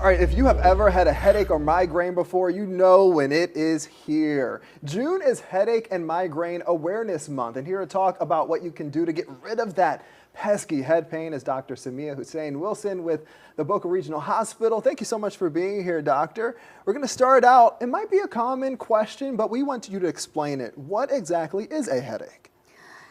right, if you have ever had a headache or migraine before, you know when it is here. June is Headache and Migraine Awareness Month, and here to talk about what you can do to get rid of that pesky head pain is Dr. Samia Hussein Wilson with the Boca Regional Hospital. Thank you so much for being here, doctor. We're going to start out. It might be a common question, but we want you to explain it. What exactly is a headache?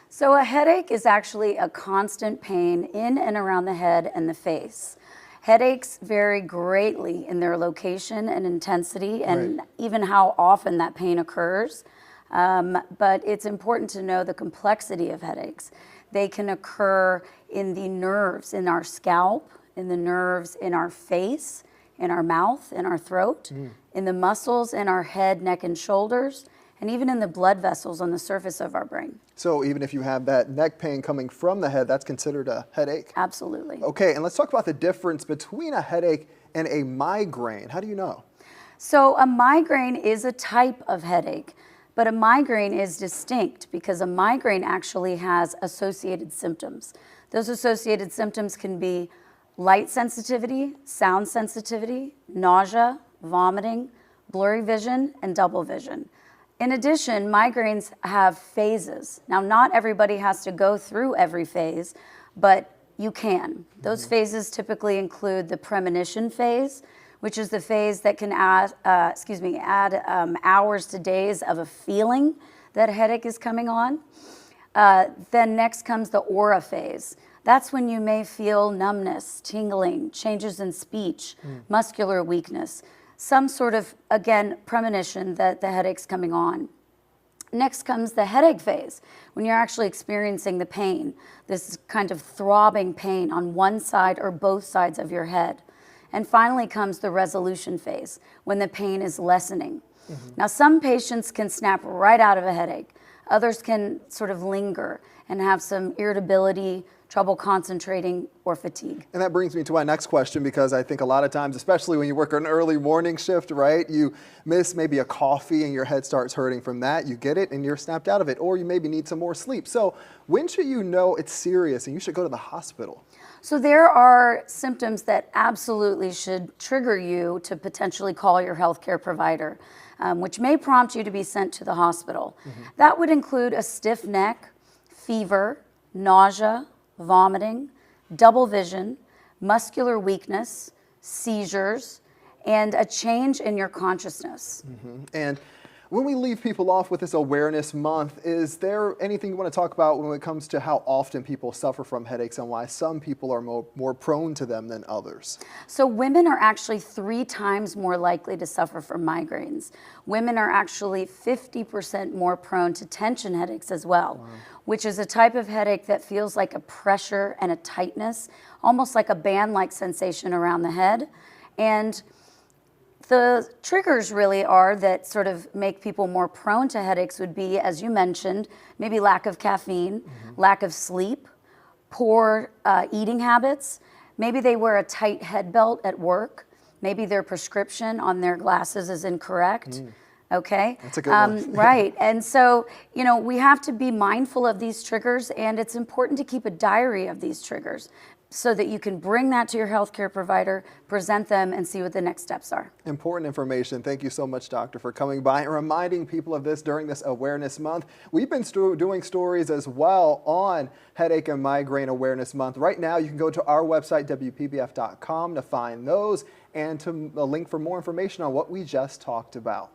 So a headache is actually a constant pain in and around the head and the face. Headaches vary greatly in their location and intensity and even how often that pain occurs. But it's important to know the complexity of headaches. They can occur in the nerves in our scalp, in the nerves in our face, in our mouth, in our throat, in the muscles in our head, neck, and shoulders, and even in the blood vessels on the surface of our brain. So even if you have that neck pain coming from the head, that's considered a headache? Absolutely. Okay, and let's talk about the difference between a headache and a migraine. How do you know? So a migraine is a type of headache, but a migraine is distinct because a migraine actually has associated symptoms. Those associated symptoms can be light sensitivity, sound sensitivity, nausea, vomiting, blurry vision, and double vision. In addition, migraines have phases. Now, not everybody has to go through every phase, but you can. Those phases typically include the premonition phase, which is the phase that can add hours to days of a feeling that a headache is coming on. Then next comes the aura phase. That's when you may feel numbness, tingling, changes in speech, muscular weakness, some sort of, again, premonition that the headache's coming on. Next comes the headache phase, when you're actually experiencing the pain, this kind of throbbing pain on one side or both sides of your head. And finally comes the resolution phase, when the pain is lessening. Now, some patients can snap right out of a headache. Others can sort of linger and have some irritability, trouble concentrating, or fatigue. And that brings me to my next question, because I think a lot of times, especially when you work an early morning shift, right, you miss maybe a coffee and your head starts hurting from that. You get it and you're snapped out of it, or you maybe need some more sleep. So when should you know it's serious and you should go to the hospital? So there are symptoms that absolutely should trigger you to potentially call your healthcare provider, which may prompt you to be sent to the hospital. That would include a stiff neck, fever, nausea, vomiting, double vision, muscular weakness, seizures, and a change in your consciousness. And when we leave people off with this awareness month, is there anything you want to talk about when it comes to how often people suffer from headaches and why some people are more prone to them than others? So women are actually 3 times more likely to suffer from migraines. Women are actually 50% more prone to tension headaches as well, which is a type of headache that feels like a pressure and a tightness, almost like a band-like sensation around the head. And the triggers really are that sort of make people more prone to headaches would be, as you mentioned, maybe lack of caffeine, lack of sleep, poor eating habits. Maybe they wear a tight head belt at work. Maybe their prescription on their glasses is incorrect. Okay. That's a good one. Right. And so, you know, we have to be mindful of these triggers, and it's important to keep a diary of these triggers so that you can bring that to your healthcare provider, present them, and see what the next steps are. Important information. Thank you so much, doctor, for coming by and reminding people of this during this Awareness Month. We've been doing stories as well on Headache and Migraine Awareness Month. Right now, you can go to our website, WPBF.com, to find those and to a link for more information on what we just talked about.